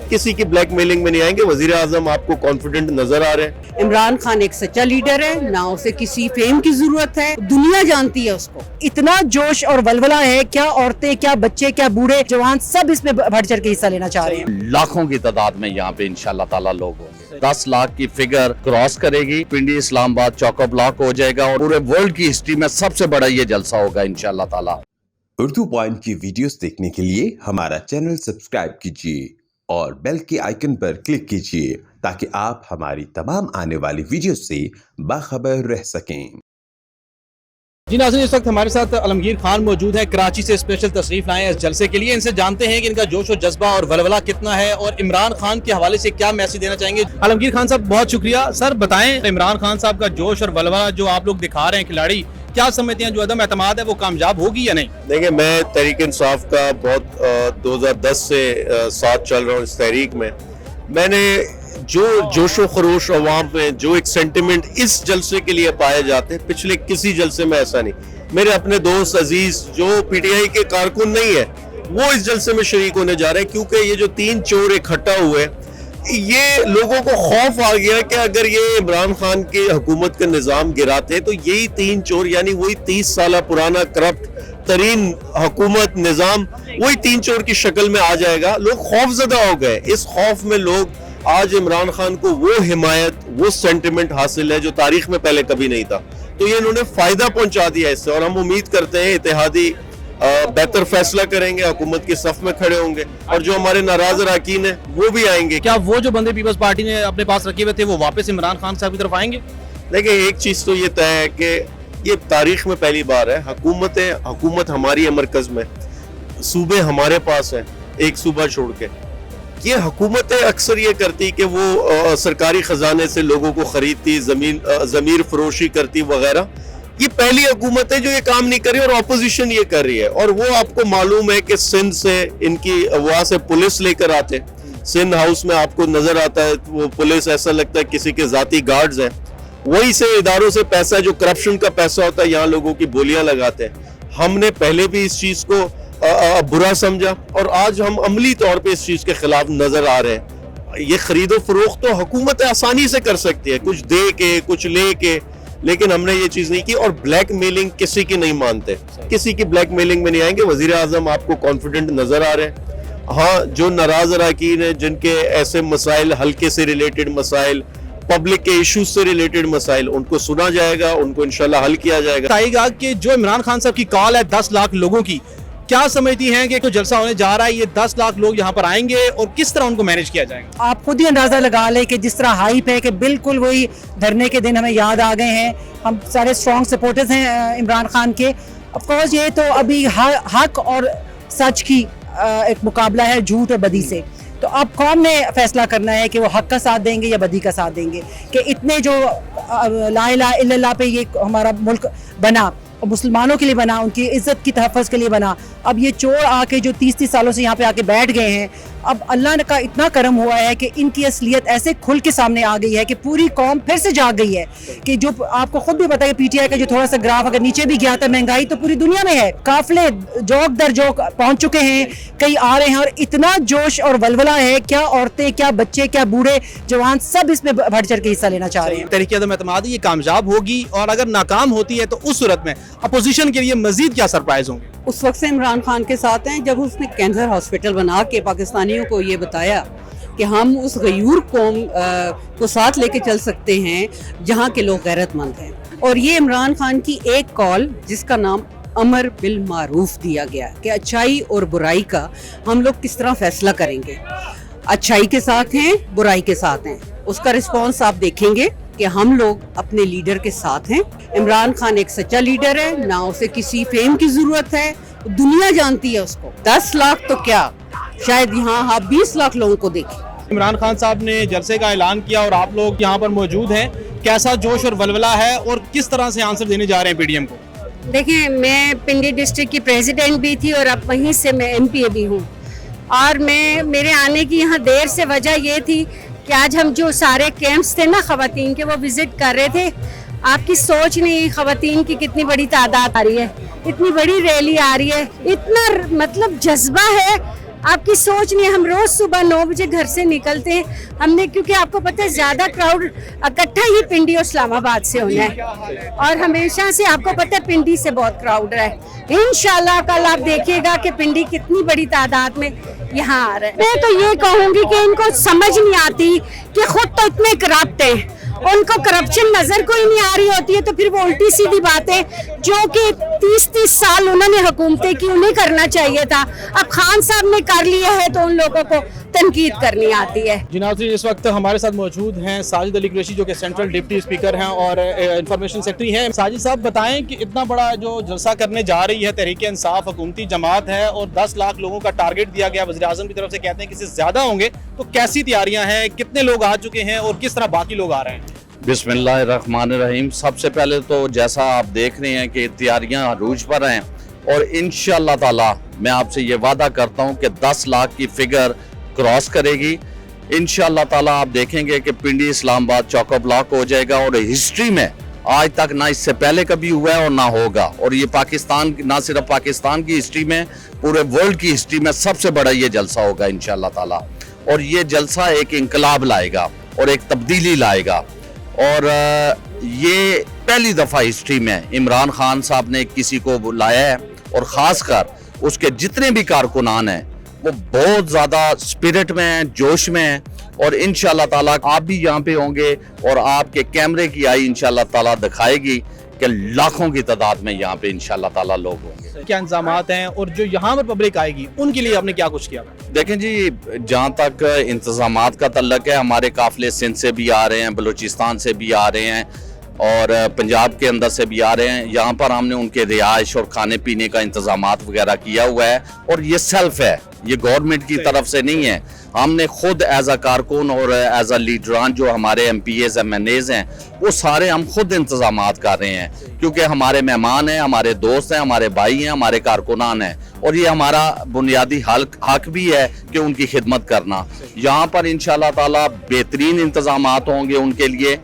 किसी की black mailing में नहीं आएंगे। वजीर आजम आपको कॉन्फिडेंट नजर आ रहे हैं। इमरान खान एक सच्चा लीडर है, ना उसे किसी फेम की जरूरत है, दुनिया जानती है उसको। इतना जोश और वलवला है, क्या औरतें, क्या बच्चे, क्या बूढ़े जवान सब इसमें बढ़ चढ़ के हिस्सा लेना चाह रहे हैं। लाखों की तादाद में यहाँ पे इंशाल्लाह ताला लोग होंगे। 10 लाख की फिगर क्रॉस करेगी। पिंडी इस्लामाबाद चौको ब्लॉक हो जाएगा और पूरे वर्ल्ड की हिस्ट्री में सबसे बड़ा ये जलसा होगा इंशाल्लाह ताला। उर्दू पॉइंट की वीडियोस देखने के लिए हमारा चैनल सब्सक्राइब कीजिए और बेल के आइकन पर क्लिक कीजिए ताकि आप हमारी तमाम आने वाली वीडियोस से बाखबर रह सकें। जी नाज़रीन, इस वक्त हमारे साथ आलमगीर खान मौजूद है। कराची से स्पेशल तशरीफ लाए हैं इस जलसे के लिए। इनसे जानते हैं कि इनका जोश और जज्बा और वलवला कितना है और इमरान खान के हवाले से क्या मैसेज देना चाहेंगे। आलमगीर खान साहब बहुत शुक्रिया। सर बताएं, इमरान खान साहब का जोश और वलवला जो आप लोग दिखा रहे हैं, खिलाड़ी क्या समझते हैं जो अदम एतमाद है वो कामयाब होगी या नहीं? देखिए, मैं तहरीक इंसाफ का बहुत 2010 से साथ चल रहा हूँ इस तहरीक में। मैंने जो जोशो खरोश अवाम में जो एक सेंटिमेंट इस जलसे के लिए पाए जाते हैं, पिछले किसी जलसे में ऐसा नहीं। मेरे अपने दोस्त अजीज जो पीटीआई के कारकुन नहीं है वो इस जलसे में शरीक होने जा रहे हैं, क्योंकि ये जो 3 चोर इकट्ठा हुए, ये लोगों को खौफ आ गया कि अगर ये इमरान खान की हुकूमत का निज़ाम गिराते तो यही 3 चोर, यानी वही 30 साल पुराना करप्ट तरीन हुकूमत निज़ाम वही 3 चोर की शक्ल में आ जाएगा। लोग खौफजदा हो गए। इस खौफ में लोग आज इमरान खान को वो हिमायत, वो सेंटिमेंट हासिल है जो तारीख में पहले कभी नहीं था। तो ये इन्होंने फायदा पहुंचा दिया इससे, और हम उम्मीद करते हैं इत्तेहादी बेहतर फैसला करेंगे, हुकूमत के सफ में खड़े होंगे और जो हमारे नाराज अरकान है वो भी आएंगे। क्या वो जो बंदे पीपल्स पार्टी ने अपने पास रखे हुए थे वो वापस इमरान खान साहब की तरफ आएंगे? देखिए, एक चीज तो ये तय है कि ये तारीख में पहली बार है हुकूमत हमारी है मरकज में, सूबे हमारे पास है एक सूबा छोड़ के। ये हुकूमतें अक्सर ये करती कि वो सरकारी खजाने से लोगों को खरीदती, जमीर फरोशी करती वगैरह। ये पहली हुकूमत है जो ये काम नहीं कर रही और अपोजिशन ये कर रही है। और वो आपको मालूम है कि सिंध से इनकी वहाँ से पुलिस लेकर आते, सिंध हाउस में आपको नजर आता है वो पुलिस, ऐसा लगता है किसी के जाती गार्ड्स हैं। वही से इदारों से पैसा, जो करप्शन का पैसा होता है, यहाँ लोगों की बोलियां लगाते हैं। हमने पहले भी इस चीज को बुरा समझा और आज हम अमली तौर पे इस चीज के खिलाफ नजर आ रहे हैं। ये खरीदो फरोख्त तो हुकूमत आसानी से कर सकती है, कुछ दे के कुछ ले के, लेकिन हमने ये चीज नहीं की। और ब्लैक मेलिंग किसी की नहीं मानते, किसी की ब्लैक मेलिंग में नहीं आएंगे। वजीर आजम आपको कॉन्फिडेंट नजर आ रहे हैं। हाँ, जो नाराज अरकान है, जिनके ऐसे मसाइल, हल्के से रिलेटेड मसाइल, पब्लिक के इश्यूज से रिलेटेड मसाइल, उनको सुना जाएगा, उनको इंशाल्लाह हल किया जाएगा। बताइएगा कि जो इमरान खान साहब की कॉल है 10 लाख लोगों की, क्या समझती हैं कि जो जलसा होने जा रहा है, ये 10 लाख लोग यहाँ पर आएंगे और किस तरह उनको मैनेज किया जाएगा? आप खुद ही अंदाजा लगा ले कि जिस तरह हाइप है कि बिल्कुल वही धरने के दिन हमें याद आ गए हैं। हम सारे स्ट्रॉन्ग सपोर्टर्स हैं इमरान खान के। ऑफ कोर्स ये तो अभी हक और सच की एक मुकाबला है, झूठ और बदी से। तो अब कौम ने फैसला करना है कि वो हक का साथ देंगे या बदी का साथ देंगे। कि इतने जो ला इलाहा इल्लल्लाह पे ये हमारा मुल्क बना, मुसलमानों के लिए बना, उनकी इज्जत की तहफ़्फ़ुज़ के लिए बना। अब ये चोर आके जो 30-30 सालों से यहाँ पे आके बैठ गए हैं, अब अल्लाह का इतना करम हुआ है कि इनकी असलियत ऐसे खुल के सामने आ गई है कि पूरी कौम फिर से जाग गई है। कि जो आपको खुद भी पता है, पीटीआई का जो थोड़ा सा ग्राफ अगर नीचे भी गया था, महंगाई तो पूरी दुनिया में है, काफिले जोक दर जोक पहुँच चुके हैं, कई आ रहे हैं और इतना जोश और वलवला है, क्या औरतें, क्या बच्चे, क्या बूढ़े जवान सब इसमें बढ़ चढ़ के हिस्सा लेना चाह रहे हैं। तहरीक अदम एतमाद ये कामयाब होगी और अगर नाकाम होती है तो उस सूरत में अपोजिशन के लिए मजीद क्या सरप्राइज होंगे? उस वक्त से इमरान खान के साथ हैं जब उसने कैंसर हॉस्पिटल बना के पाकिस्तानियों को ये बताया कि हम उस गयूर कौम को साथ लेके चल सकते हैं जहाँ के लोग गैरतमंद हैं। और ये इमरान खान की एक कॉल, जिसका नाम अमर बिल मारूफ दिया गया, कि अच्छाई और बुराई का हम लोग किस तरह फैसला करेंगे। अच्छाई के साथ हैं, बुराई के साथ हैं। उसका रिस्पॉन्स आप देखेंगे कि हम लोग अपने लीडर के साथ हैं। इमरान खान एक सच्चा लीडर है, ना उसे किसी फेम की जरूरत है, दुनिया जानती है उसको। 10 लाख तो क्या, शायद यहाँ आप 20 लाख लोगों को देखें। इमरान खान साहब ने जलसे का ऐलान किया और आप लोग यहाँ पर मौजूद हैं। कैसा जोश और वलवला है और किस तरह से आंसर देने जा रहे हैं पीडीएम को? देखिए, मैं पिंडी डिस्ट्रिक्ट की प्रेसिडेंट भी थी और अब वहीं से मैं एमपी भी हूँ। और मेरे आने की यहाँ देर से वजह ये थी कि आज हम जो सारे कैंप्स थे ना ख़वातीन के, वो विजिट कर रहे थे। आपकी सोच नहीं, ख़वातीन की कितनी बड़ी तादाद आ रही है, इतनी बड़ी रैली आ रही है, इतना मतलब जज्बा है। آپ کی سوچ نہیں. ہم روز صبح 9 بجے گھر سے نکلتے ہیں. ہم نے کیونکہ آپ کو پتہ ہے زیادہ کراؤڈ اکٹھا ہی پنڈی اور اسلام آباد سے ہونا ہے, اور ہمیشہ سے آپ کو پتہ ہے پنڈی سے بہت کراؤڈ رہا ہے. انشاءاللہ کل آپ دیکھیے گا کہ پنڈی کتنی بڑی تعداد میں یہاں آ رہا ہے. میں تو یہ کہوں گی کہ ان کو سمجھ نہیں آتی کہ خود تو اتنے کرپٹ ہیں, ان کو کرپشن نظر کوئی نہیں آ رہی ہوتی ہے, تو پھر وہ الٹی سیدھی باتیں جو کہ 30 سال انہوں نے حکومتیں کی انہیں کرنا چاہیے تھا, اب خان صاحب نے کر لیا ہے تو ان لوگوں کو تنقید کرنی آتی ہے. جی ناظرین, اس وقت ہمارے ساتھ موجود ہیں ساجد علی قریشی جو کہ سینٹرل ڈپٹی اسپیکر ہیں اور انفارمیشن سیکرٹری ہیں. ساجد صاحب بتائیں کہ اتنا بڑا جو جلسہ کرنے جا رہی ہے تحریک انصاف حکومتی جماعت ہے اور 10 لاکھ لوگوں کا ٹارگٹ دیا گیا, وزیر اعظم کی طرف سے کہتے ہیں کہ اس سے زیادہ ہوں گے, تو کیسی تیاریاں ہیں, کتنے لوگ آ چکے ہیں اور کس طرح باقی لوگ آ رہے ہیں؟ بسم اللہ الرحمن الرحیم. سب سے پہلے تو جیسا آپ دیکھ رہے ہیں کہ تیاریاں عروج پر ہیں, اور انشاءاللہ تعالی میں آپ سے یہ وعدہ کرتا ہوں کہ 10 لاکھ کی فگر کراس کرے گی. انشاءاللہ تعالی آپ دیکھیں گے کہ پنڈی اسلام آباد چوکو بلاک ہو جائے گا, اور ہسٹری میں آج تک نہ اس سے پہلے کبھی ہوا ہے اور نہ ہوگا, اور یہ پاکستان نہ صرف پاکستان کی ہسٹری میں پورے ورلڈ کی ہسٹری میں سب سے بڑا یہ جلسہ ہوگا انشاءاللہ تعالی. اور یہ جلسہ ایک انقلاب لائے گا اور ایک تبدیلی لائے گا, اور یہ پہلی دفعہ ہسٹری میں عمران خان صاحب نے کسی کو بلایا ہے, اور خاص کر اس کے جتنے بھی کارکنان ہیں وہ بہت زیادہ سپرٹ میں ہیں, جوش میں ہیں, اور انشاءاللہ تعالیٰ آپ بھی یہاں پہ ہوں گے اور آپ کے کیمرے کی آئی انشاءاللہ تعالیٰ دکھائے گی کہ لاکھوں کی تعداد میں یہاں پہ انشاءاللہ تعالیٰ لوگ ہوں گے. کیا انتظامات ہیں اور جو یہاں پر پبلک آئے گی ان کے لیے آپ نے کیا کچھ کیا؟ دیکھیں جی, جہاں تک انتظامات کا تعلق ہے, ہمارے قافلے سندھ سے بھی آ رہے ہیں, بلوچستان سے بھی آ رہے ہیں, اور پنجاب کے اندر سے بھی آ رہے ہیں. یہاں پر ہم نے ان کے رہائش اور کھانے پینے کا انتظامات وغیرہ کیا ہوا ہے, اور یہ سیلف ہے, یہ گورنمنٹ کی طرف سے نہیں ہے. ہم نے خود ایز اے کارکن اور ایز اے لیڈران جو ہمارے M P As M N As ہیں وہ سارے ہم خود انتظامات کر رہے ہیں, کیونکہ ہمارے مہمان ہیں, ہمارے دوست ہیں, ہمارے بھائی ہیں, ہمارے کارکنان ہیں, اور یہ ہمارا بنیادی حق بھی ہے کہ ان کی خدمت کرنا. یہاں پر انشاءاللہ تعالی بہترین انتظامات ہوں گے ان کے لیے.